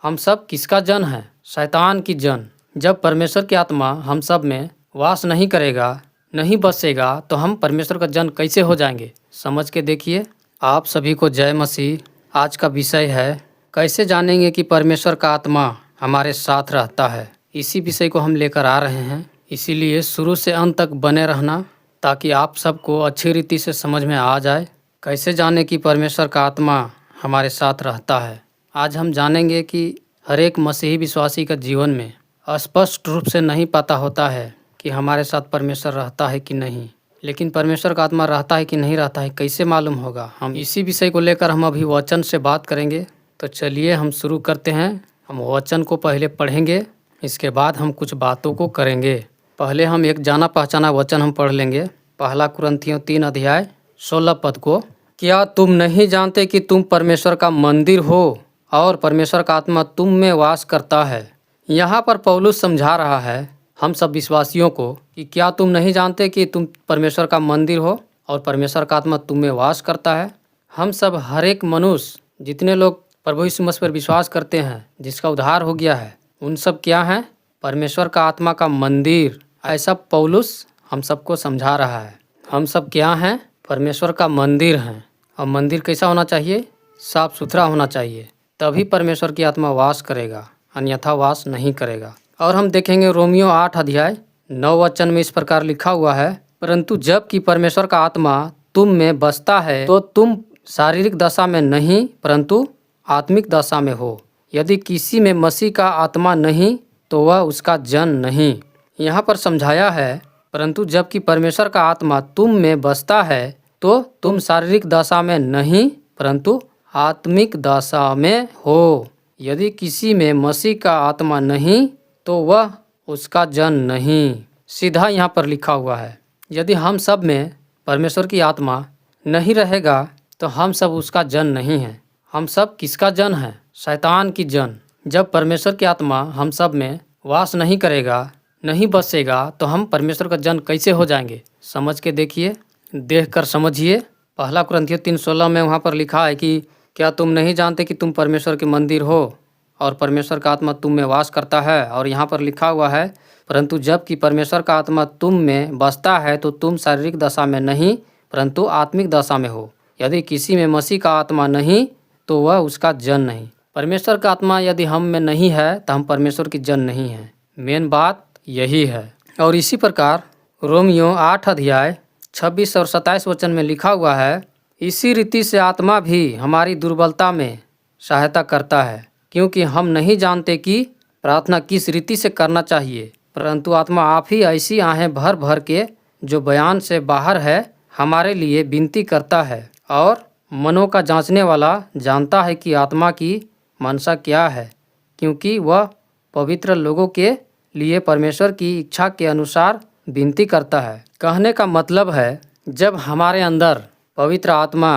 हम सब किसका जन है? शैतान की जन। जब परमेश्वर की आत्मा हम सब में वास नहीं करेगा, नहीं बसेगा, तो हम परमेश्वर का जन कैसे हो जाएंगे? समझ के देखिए। आप सभी को जय मसीह। आज का विषय है कैसे जानेंगे कि परमेश्वर का आत्मा हमारे साथ रहता है। इसी विषय को हम लेकर आ रहे हैं, इसीलिए शुरू से अंत तक बने रहना ताकि आप सबको अच्छी रीति से समझ में आ जाए कैसे जाने कि परमेश्वर का आत्मा हमारे साथ रहता है। आज हम जानेंगे कि हर एक मसीही विश्वासी का जीवन में स्पष्ट रूप से नहीं पता होता है कि हमारे साथ परमेश्वर रहता है कि नहीं, लेकिन परमेश्वर का आत्मा रहता है कि नहीं रहता है कैसे मालूम होगा? हम इसी विषय को लेकर हम अभी वचन से बात करेंगे। तो चलिए हम शुरू करते हैं। हम वचन को पहले पढ़ेंगे, इसके बाद हम कुछ बातों को करेंगे। पहले हम एक जाना पहचाना वचन हम पढ़ लेंगे। पहला कुरिन्थियों 3 अध्याय 16 पद को। क्या तुम नहीं जानते कि तुम परमेश्वर का मंदिर हो और परमेश्वर का आत्मा तुम में वास करता है? यहाँ पर पौलुस समझा रहा है हम सब विश्वासियों को कि क्या तुम नहीं जानते कि तुम परमेश्वर का मंदिर हो और परमेश्वर का आत्मा तुम में वास करता है। हम सब हर एक मनुष्य, जितने लोग प्रभु यीशु मसीह पर विश्वास करते हैं, जिसका उद्धार हो गया है, उन सब क्या हैं? परमेश्वर का आत्मा का मंदिर। ऐसा पौलुस हम सबको समझा रहा है। हम सब क्या हैं? परमेश्वर का मंदिर हैं। और मंदिर कैसा होना चाहिए? साफ सुथरा होना चाहिए, तभी परमेश्वर की आत्मा वास करेगा, अन्यथा वास नहीं करेगा। और हम देखेंगे रोमियो 8 अध्याय 9 वचन में इस प्रकार लिखा हुआ है, परंतु जब कि परमेश्वर का आत्मा तुम में बसता है तो तुम शारीरिक दशा में नहीं परंतु आत्मिक दशा में हो। यदि किसी में मसीह का आत्मा नहीं तो वह उसका जन नहीं। यहाँ पर समझाया है परंतु जब कि परमेश्वर का आत्मा तुम में बसता है तो तुम शारीरिक दशा में नहीं परंतु आत्मिक दशा में हो। यदि किसी में मसीह का आत्मा नहीं तो वह उसका जन नहीं। सीधा यहाँ पर लिखा हुआ है। यदि हम सब में परमेश्वर की आत्मा नहीं रहेगा तो हम सब उसका जन नहीं हैं। हम सब किसका जन है? शैतान की जन। जब परमेश्वर की आत्मा हम सब में वास नहीं करेगा, नहीं बसेगा, तो हम परमेश्वर का जन कैसे हो जाएंगे? समझ के देखिए, देख कर समझिए। पहला कुरिन्थियों 3:16 में वहाँ पर लिखा है कि क्या तुम नहीं जानते कि तुम परमेश्वर के मंदिर हो और परमेश्वर का आत्मा तुम में वास करता है। और यहाँ पर लिखा हुआ है परंतु जब कि परमेश्वर का आत्मा तुम में बसता है तो तुम शारीरिक दशा में नहीं परंतु आत्मिक दशा में हो। यदि किसी में मसीह का आत्मा नहीं तो वह उसका जन नहीं। परमेश्वर का आत्मा यदि हम में नहीं है तो हम परमेश्वर की जन नहीं हैं। मेन बात यही है। और इसी प्रकार रोमियो 8 अध्याय 26 और 27 वचन में लिखा हुआ है, इसी रीति से आत्मा भी हमारी दुर्बलता में सहायता करता है, क्योंकि हम नहीं जानते कि प्रार्थना किस रीति से करना चाहिए, परंतु आत्मा आप ही ऐसी आहें भर भर के जो बयान से बाहर है हमारे लिए विनती करता है। और मनों का जांचने वाला जानता है कि आत्मा की मनसा क्या है, क्योंकि वह पवित्र लोगों के लिए परमेश्वर की इच्छा के अनुसार विनती करता है। कहने का मतलब है जब हमारे अंदर पवित्र आत्मा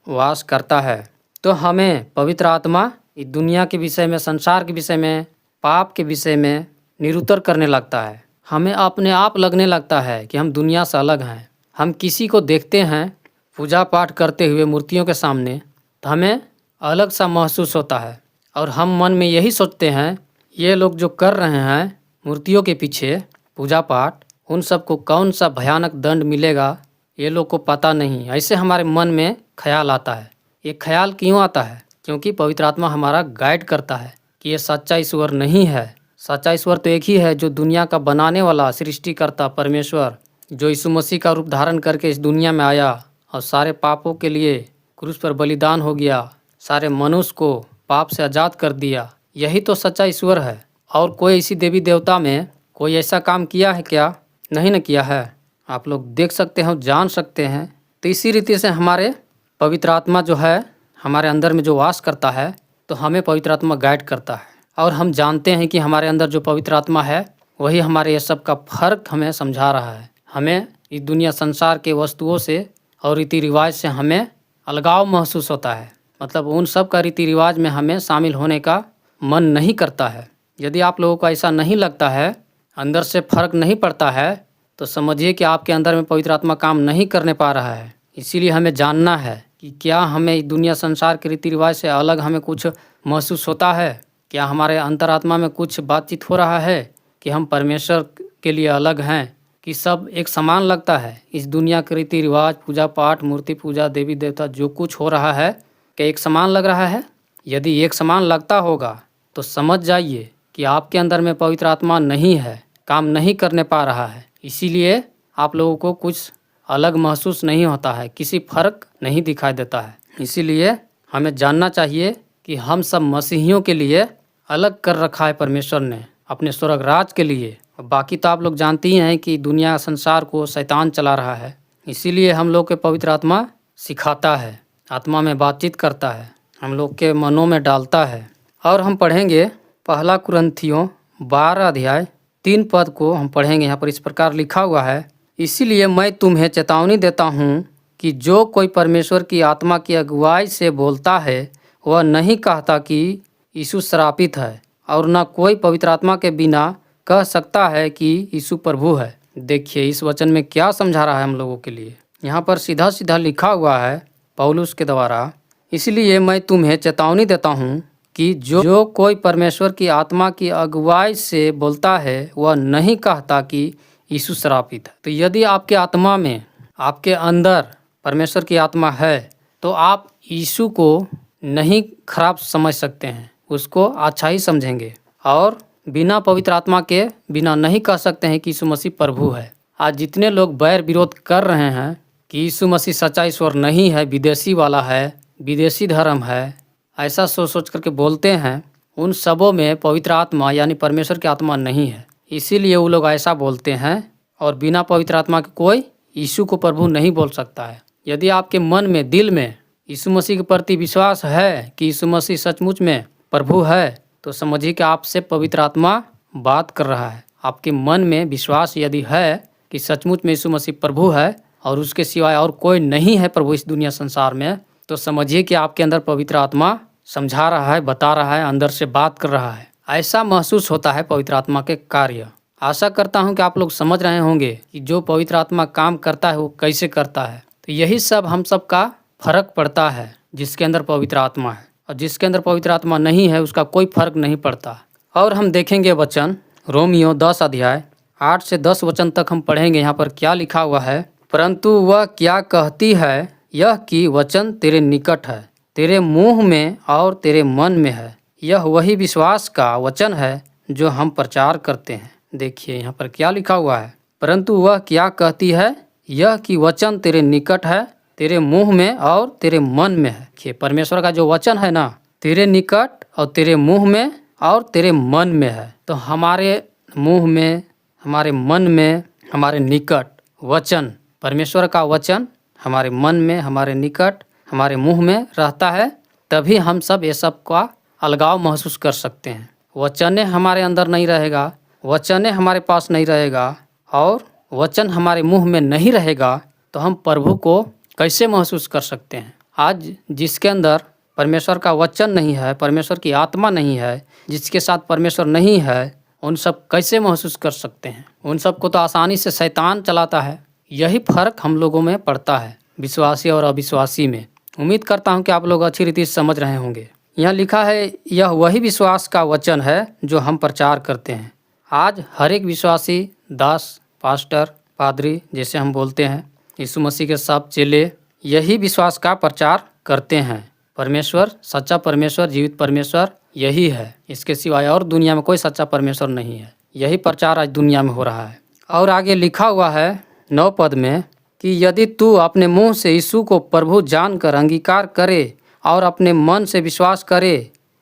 वास करता है तो हमें पवित्र आत्मा इस दुनिया के विषय में, संसार के विषय में, पाप के विषय में निरुत्तर करने लगता है। हमें अपने आप लगने लगता है कि हम दुनिया से अलग हैं। हम किसी को देखते हैं पूजा पाठ करते हुए मूर्तियों के सामने तो हमें अलग सा महसूस होता है और हम मन में यही सोचते हैं ये लोग जो कर रहे हैं मूर्तियों के पीछे पूजा पाठ, उन सबको कौन सा भयानक दंड मिलेगा ये लोग को पता नहीं। ऐसे हमारे मन में ख्याल आता है। ये ख्याल क्यों आता है? क्योंकि पवित्र आत्मा हमारा गाइड करता है कि ये सच्चा ईश्वर नहीं है। सच्चा ईश्वर तो एक ही है जो दुनिया का बनाने वाला सृष्टिकर्ता परमेश्वर, जो यीशु मसीह का रूप धारण करके इस दुनिया में आया और सारे पापों के लिए क्रूस पर बलिदान हो गया, सारे मनुष्य को पाप से आज़ाद कर दिया। यही तो सच्चा ईश्वर है। और कोई इसी देवी देवता में कोई ऐसा काम किया है क्या? नहीं न किया है। आप लोग देख सकते हैं, जान सकते हैं। तो इसी रीति से हमारे पवित्र आत्मा जो है हमारे अंदर में जो वास करता है तो हमें पवित्र आत्मा गाइड करता है। और हम जानते हैं कि हमारे अंदर जो पवित्र आत्मा है वही हमारे ये सब का फर्क हमें समझा रहा है। हमें इस दुनिया संसार के वस्तुओं से और रीति रिवाज से हमें अलगाव महसूस होता है। मतलब उन सब का रीति रिवाज में हमें शामिल होने का मन नहीं करता है। यदि आप लोगों को ऐसा नहीं लगता है, अंदर से फर्क नहीं पड़ता है, तो समझिए कि आपके अंदर में पवित्र आत्मा काम नहीं करने पा रहा है। इसीलिए हमें जानना है कि क्या हमें इस दुनिया संसार के रीति रिवाज से अलग हमें कुछ महसूस होता है? क्या हमारे अंतरात्मा में कुछ बातचीत हो रहा है कि हम परमेश्वर के लिए अलग हैं, कि सब एक समान लगता है? इस दुनिया के रीति रिवाज, पूजा पाठ, मूर्ति पूजा, देवी देवता जो कुछ हो रहा है, क्या एक समान लग रहा है? यदि एक समान लगता होगा तो समझ जाइए कि आपके अंदर में पवित्र आत्मा नहीं है, काम नहीं करने पा रहा है। इसीलिए आप लोगों को कुछ अलग महसूस नहीं होता है, किसी फर्क नहीं दिखाई देता है। इसीलिए हमें जानना चाहिए कि हम सब मसीहियों के लिए अलग कर रखा है परमेश्वर ने अपने स्वर्ग राज के लिए। बाकी तो आप लोग जानते ही हैं कि दुनिया संसार को शैतान चला रहा है। इसीलिए हम लोग के पवित्र आत्मा सिखाता है, आत्मा में बातचीत करता है, हम लोग के मनों में डालता है। और हम पढ़ेंगे पहला कुरिन्थियों 12 अध्याय 3 पद को हम पढ़ेंगे। यहाँ पर इस प्रकार लिखा हुआ है, इसीलिए मैं तुम्हें चेतावनी देता हूँ कि जो कोई परमेश्वर की आत्मा की अगुवाई से बोलता है वह नहीं कहता कि यीशु श्रापित है, और न कोई पवित्र आत्मा के बिना कह सकता है कि यीशु प्रभु है। देखिए इस वचन में क्या समझा रहा है हम लोगों के लिए। यहाँ पर सीधा सीधा लिखा हुआ है पौलुस के द्वारा, इसलिए मैं तुम्हें चेतावनी देता हूँ कि जो कोई परमेश्वर की आत्मा की अगुवाई से बोलता है वह नहीं कहता कि यीशु श्रापित है। तो यदि आपके आत्मा में, आपके अंदर परमेश्वर की आत्मा है तो आप यीशु को नहीं खराब समझ सकते हैं, उसको अच्छा ही समझेंगे, और बिना पवित्र आत्मा के बिना नहीं कह सकते हैं कि यीशु मसीह प्रभु है। आज जितने लोग बैर विरोध कर रहे हैं कि यीशु मसीह सच्चा ईश्वर नहीं है, विदेशी वाला है, विदेशी धर्म है, ऐसा सोच करके बोलते हैं, उन सबों में पवित्र आत्मा यानी परमेश्वर की आत्मा नहीं है। इसीलिए वो लोग ऐसा बोलते हैं, और बिना पवित्र आत्मा के कोई यीशु को प्रभु नहीं बोल सकता है। यदि आपके मन में, दिल में यीशु मसीह के प्रति विश्वास है कि यीशु मसीह सचमुच में प्रभु है, तो समझिए कि आपसे पवित्र आत्मा बात कर रहा है। आपके मन में विश्वास यदि है कि सचमुच में यीशु मसीह प्रभु है और उसके सिवाय और कोई नहीं है प्रभु इस दुनिया संसार में, तो समझिए कि आपके अंदर पवित्र आत्मा समझा रहा है, बता रहा है, अंदर से बात कर रहा है। ऐसा महसूस होता है पवित्र आत्मा के कार्य। आशा करता हूं कि आप लोग समझ रहे होंगे कि जो पवित्र आत्मा काम करता है वो कैसे करता है। तो यही सब हम सब का फर्क पड़ता है, जिसके अंदर पवित्र आत्मा है, और जिसके अंदर पवित्र आत्मा नहीं है उसका कोई फर्क नहीं पड़ता। और हम देखेंगे वचन रोमियो 10 अध्याय 8 से 10 वचन तक हम पढ़ेंगे। यहाँ पर क्या लिखा हुआ है, परंतु वह क्या कहती है यह कि वचन तेरे निकट है, तेरे मुंह में और तेरे मन में है। यह वही विश्वास का वचन है जो हम प्रचार करते हैं। देखिए यहाँ पर क्या लिखा हुआ है, परंतु वह क्या कहती है यह कि वचन तेरे निकट है, तेरे मुंह में और तेरे मन में है। देखिए परमेश्वर का जो वचन है ना, तेरे निकट और तेरे मुंह में और तेरे मन में है। तो हमारे मुंह में, हमारे मन में, हमारे निकट वचन, परमेश्वर का वचन हमारे मन में, हमारे निकट, हमारे मुंह में रहता है, तभी हम सब ये सब का अलगाव महसूस कर सकते हैं। वचने हमारे अंदर नहीं रहेगा, वचने हमारे पास नहीं रहेगा, और वचन हमारे मुंह में नहीं रहेगा, तो हम प्रभु को कैसे महसूस कर सकते हैं। आज जिसके अंदर परमेश्वर का वचन नहीं है, परमेश्वर की आत्मा नहीं है, जिसके साथ परमेश्वर नहीं है, उन सब कैसे महसूस कर सकते हैं। उन सब को तो आसानी से शैतान चलाता है। यही फर्क हम लोगों में पड़ता है, विश्वासी और अविश्वासी में। उम्मीद करता हूं कि आप लोग अच्छी रीति से समझ रहे होंगे। यहाँ लिखा है यह वही विश्वास का वचन है जो हम प्रचार करते हैं। आज हर एक विश्वासी, दास, पास्टर, पादरी जैसे हम बोलते हैं, यीशु मसीह के सब चेले यही विश्वास का प्रचार करते हैं। परमेश्वर, सच्चा परमेश्वर, जीवित परमेश्वर यही है, इसके सिवाय और दुनिया में कोई सच्चा परमेश्वर नहीं है। यही प्रचार आज दुनिया में हो रहा है। और आगे लिखा हुआ है 9 पद में कि यदि तू अपने मुंह से यीशु को प्रभु जानकर अंगीकार करे और अपने मन से विश्वास करे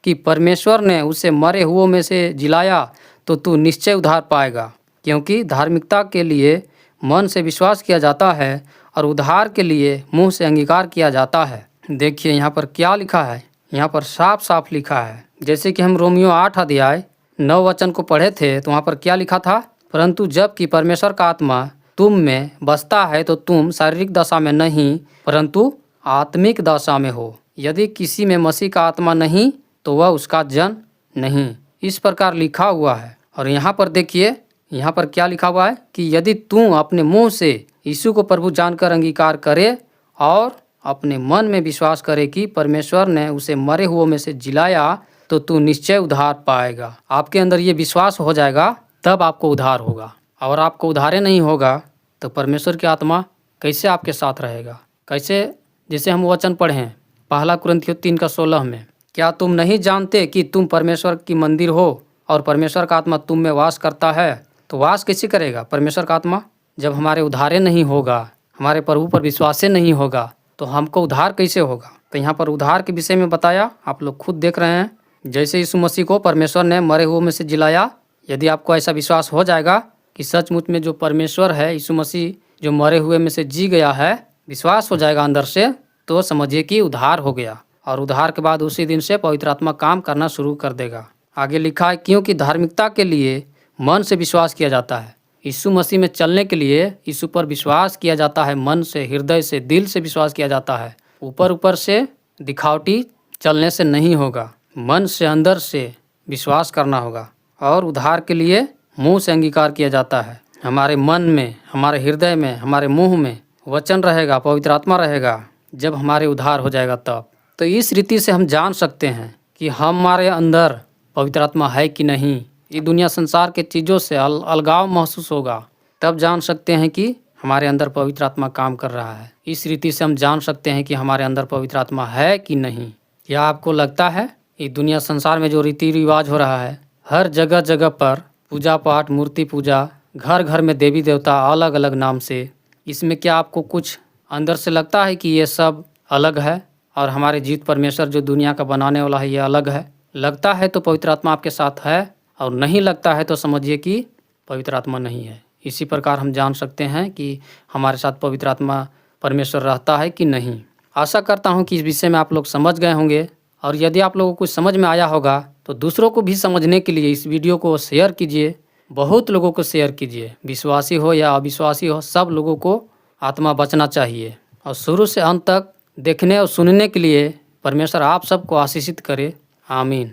कि परमेश्वर ने उसे मरे हुओं में से जिलाया, तो तू निश्चय उद्धार पाएगा। क्योंकि धार्मिकता के लिए मन से विश्वास किया जाता है और उद्धार के लिए मुंह से अंगीकार किया जाता है। देखिए यहाँ पर क्या लिखा है, यहाँ पर साफ साफ लिखा है। जैसे कि हम रोमियो 8 अध्याय 9 वचन को पढ़े थे, तो वहाँ पर क्या लिखा था, परंतु जब कि परमेश्वर का आत्मा तुम में बसता है तो तुम शारीरिक दशा में नहीं परंतु आत्मिक दशा में हो। यदि किसी में मसीह का आत्मा नहीं तो वह उसका जन नहीं, इस प्रकार लिखा हुआ है। और यहाँ पर देखिए, यहाँ पर क्या लिखा हुआ है कि यदि तू अपने मुंह से यीशु को प्रभु जानकर अंगीकार करे और अपने मन में विश्वास करे कि परमेश्वर ने उसे मरे हुओं में से जिलाया, तो तू निश्चय उद्धार पाएगा। आपके अंदर ये विश्वास हो जाएगा तब आपको उद्धार होगा। और आपको उद्धार नहीं होगा तो परमेश्वर की आत्मा कैसे आपके साथ रहेगा? कैसे? जैसे हम वचन पढ़े हैं 1 कुरिन्थियों 3:16 में, क्या तुम नहीं जानते कि तुम परमेश्वर की मंदिर हो और परमेश्वर का आत्मा तुम में वास करता है? तो वास कैसे करेगा परमेश्वर का आत्मा? जब हमारे उद्धार नहीं होगा, हमारे प्रभु पर विश्वास नहीं होगा, तो हमको उद्धार कैसे होगा? तो यहाँ पर उद्धार के विषय में बताया, आप लोग खुद देख रहे हैं। जैसे यीशु मसीह को परमेश्वर ने मरे हुए में से जिलाया, यदि आपको ऐसा विश्वास हो जाएगा कि सचमुच में जो परमेश्वर है, यीशु मसीह जो मरे हुए में से जी गया है, विश्वास हो जाएगा अंदर से, तो समझिए कि उद्धार हो गया। और उद्धार के बाद उसी दिन से पवित्र आत्मा काम करना शुरू कर देगा। आगे लिखा है, क्योंकि धार्मिकता के लिए मन से विश्वास किया जाता है। यीशु मसीह में चलने के लिए यीशु पर विश्वास किया जाता है, मन से, हृदय से, दिल से विश्वास किया जाता है। ऊपर ऊपर से दिखावटी चलने से नहीं होगा, मन से अंदर से विश्वास करना होगा। और उद्धार के लिए मुंह से अंगीकार किया जाता है। हमारे मन में, हमारे हृदय में, हमारे मुंह में वचन रहेगा, पवित्र आत्मा रहेगा। जब हमारे उद्धार हो जाएगा तब तो इस रीति से हम जान सकते हैं कि हमारे अंदर पवित्र आत्मा है कि नहीं। ये दुनिया संसार के चीज़ों से अलगाव महसूस होगा, तब जान सकते हैं कि हमारे अंदर पवित्र आत्मा काम कर रहा है। इस रीति से हम जान सकते हैं कि हमारे अंदर पवित्र आत्मा है कि नहीं। क्या आपको लगता है ये दुनिया संसार में जो रीति रिवाज हो रहा है, हर जगह जगह पर पूजा पाठ, मूर्ति पूजा, घर घर में देवी देवता अलग अलग नाम से, इसमें क्या आपको कुछ अंदर से लगता है कि ये सब अलग है और हमारे जीवित परमेश्वर जो दुनिया का बनाने वाला है ये अलग है? लगता है तो पवित्र आत्मा आपके साथ है, और नहीं लगता है तो समझिए कि पवित्र आत्मा नहीं है। इसी प्रकार हम जान सकते हैं कि हमारे साथ पवित्र आत्मा परमेश्वर रहता है कि नहीं। आशा करता हूं कि इस विषय में आप लोग समझ गए होंगे, और यदि आप लोगों को कुछ समझ में आया होगा तो दूसरों को भी समझने के लिए इस वीडियो को शेयर कीजिए, बहुत लोगों को शेयर कीजिए। विश्वासी हो या अविश्वासी हो, सब लोगों को आत्मा बचना चाहिए। और शुरू से अंत तक देखने और सुनने के लिए परमेश्वर आप सबको आशीषित करे। आमीन।